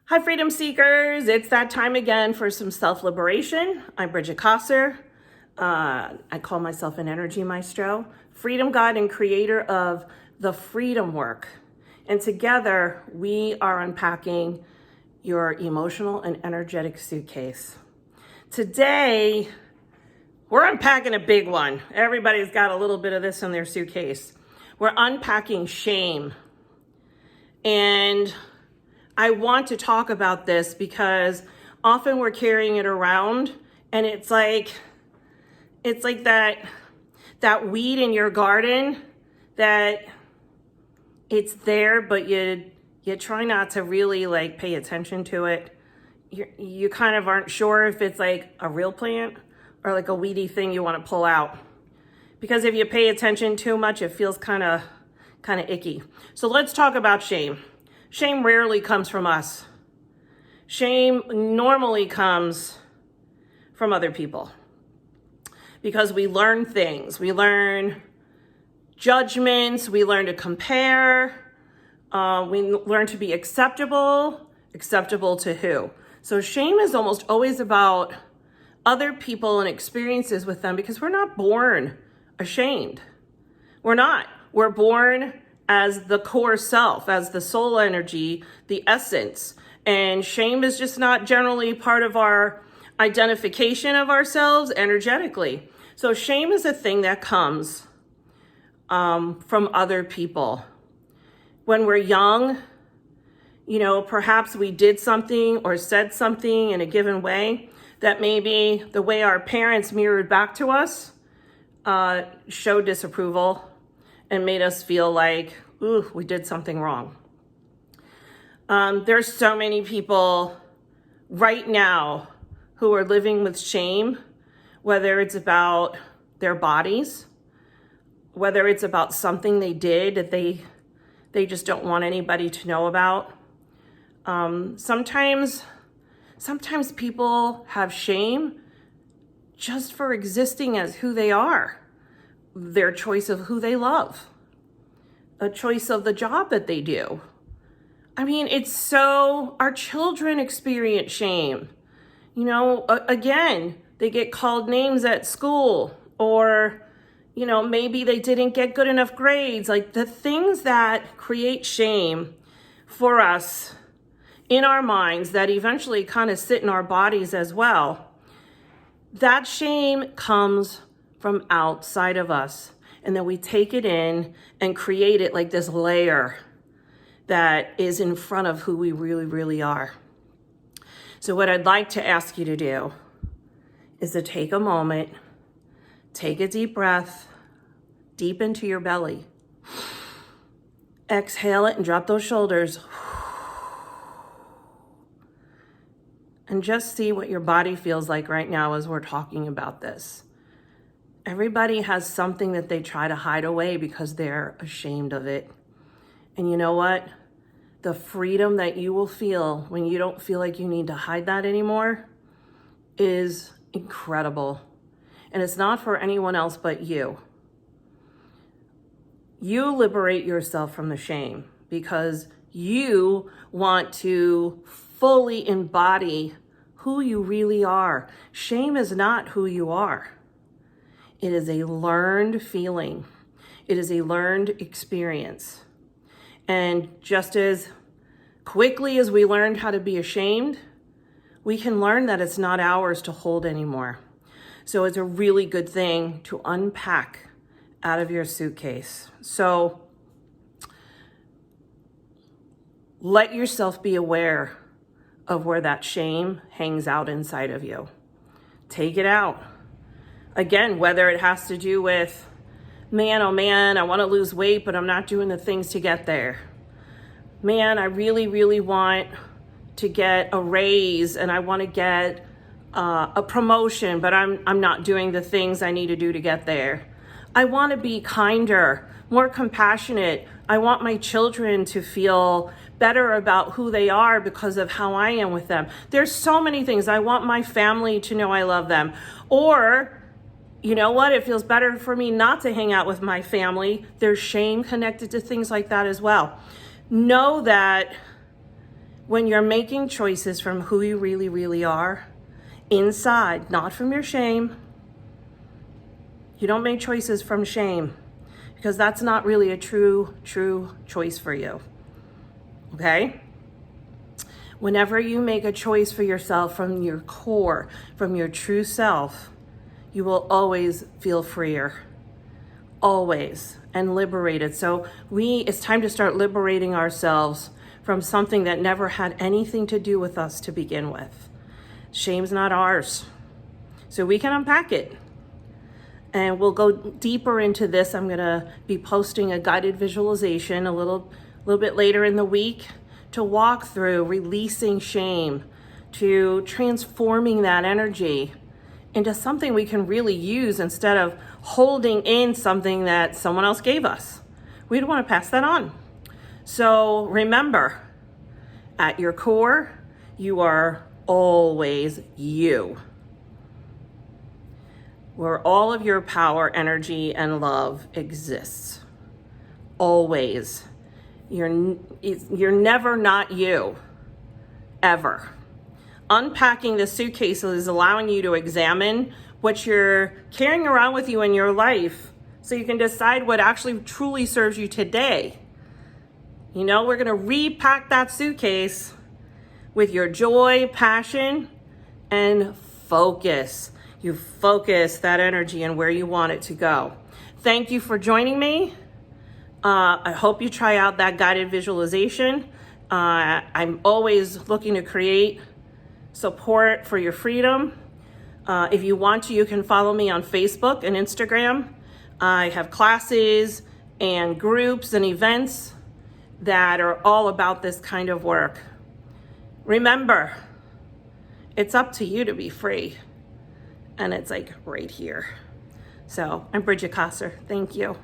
Hi, Freedom Seekers. It's that time again for some self-liberation. I'm Bridget Kosser. I call myself an energy maestro, freedom guide and creator of the Freedom Work. And together we are unpacking your emotional and energetic suitcase. Today, we're unpacking a big one. Everybody's got a little bit of this in their suitcase. We're unpacking shame. And I want to talk about this because often we're carrying it around and it's like that weed in your garden that it's there, but you try not to really like pay attention to it. You kind of aren't sure if it's like a real plant or like a weedy thing you want to pull out. Because if you pay attention too much, it feels kind of icky. So let's talk about shame. Shame rarely comes from us. Shame normally comes from other people because we learn things. We learn judgments. We learn to compare. We learn to be acceptable. Acceptable to who? So shame is almost always about other people and experiences with them because we're not born ashamed. We're not. We're born as the core self, as the soul energy, the essence. And shame is just not generally part of our identification of ourselves energetically. So shame is a thing that comes from other people. When we're young, perhaps we did something or said something in a given way that maybe the way our parents mirrored back to us showed disapproval and made us feel like, ooh, we did something wrong. There's so many people right now who are living with shame, whether it's about their bodies, whether it's about something they did that they just don't want anybody to know about. Sometimes people have shame just for existing as who they are. Their choice of who they love, a choice of the job that they do. I mean, our children experience shame. Again, they get called names at school or, maybe they didn't get good enough grades. Like the things that create shame for us in our minds that eventually kind of sit in our bodies as well. That shame comes from outside of us. And then we take it in and create it like this layer that is in front of who we really, really are. So what I'd like to ask you to do is to take a moment, take a deep breath, deep into your belly. Exhale it and drop those shoulders. And just see what your body feels like right now as we're talking about this. Everybody has something that they try to hide away because they're ashamed of it. And you know what? The freedom that you will feel when you don't feel like you need to hide that anymore is incredible. And it's not for anyone else but you. You liberate yourself from the shame because you want to fully embody who you really are. Shame is not who you are. It is a learned feeling. It is a learned experience. And just as quickly as we learned how to be ashamed, we can learn that it's not ours to hold anymore. So it's a really good thing to unpack out of your suitcase. So let yourself be aware of where that shame hangs out inside of you. Take it out. Again, whether it has to do with, man, oh man, I want to lose weight, but I'm not doing the things to get there. Man, I really, really want to get a raise and I want to get a promotion, but I'm not doing the things I need to do to get there. I want to be kinder, more compassionate. I want my children to feel better about who they are because of how I am with them. There's so many things. I want my family to know I love them. Or, you know what? It feels better for me not to hang out with my family. There's shame connected to things like that as well. Know that when you're making choices from who you really, really are, inside, not from your shame. You don't make choices from shame, because that's not really a true choice for you, okay? Whenever you make a choice for yourself from your core, from your true self, you will always feel freer, always, and liberated. So it's time to start liberating ourselves from something that never had anything to do with us to begin with. Shame's not ours. So we can unpack it. And we'll go deeper into this. I'm gonna be posting a guided visualization a little bit later in the week to walk through releasing shame, to transforming that energy into something we can really use instead of holding in something that someone else gave us. We don't want to pass that on. So remember, at your core, you are always you. Where all of your power, energy, and love exists. Always. You're never not you, ever. Unpacking the suitcase is allowing you to examine what you're carrying around with you in your life so you can decide what actually truly serves you today. You know, we're going to repack that suitcase with your joy, passion, and focus. You focus that energy and where you want it to go. Thank you for joining me. I hope you try out that guided visualization. I'm always looking to create support for your freedom. If you want to, you can follow me on Facebook and Instagram. I have classes and groups and events that are all about this kind of work. Remember, it's up to you to be free. And it's like right here. So I'm Bridget Kosser. Thank you.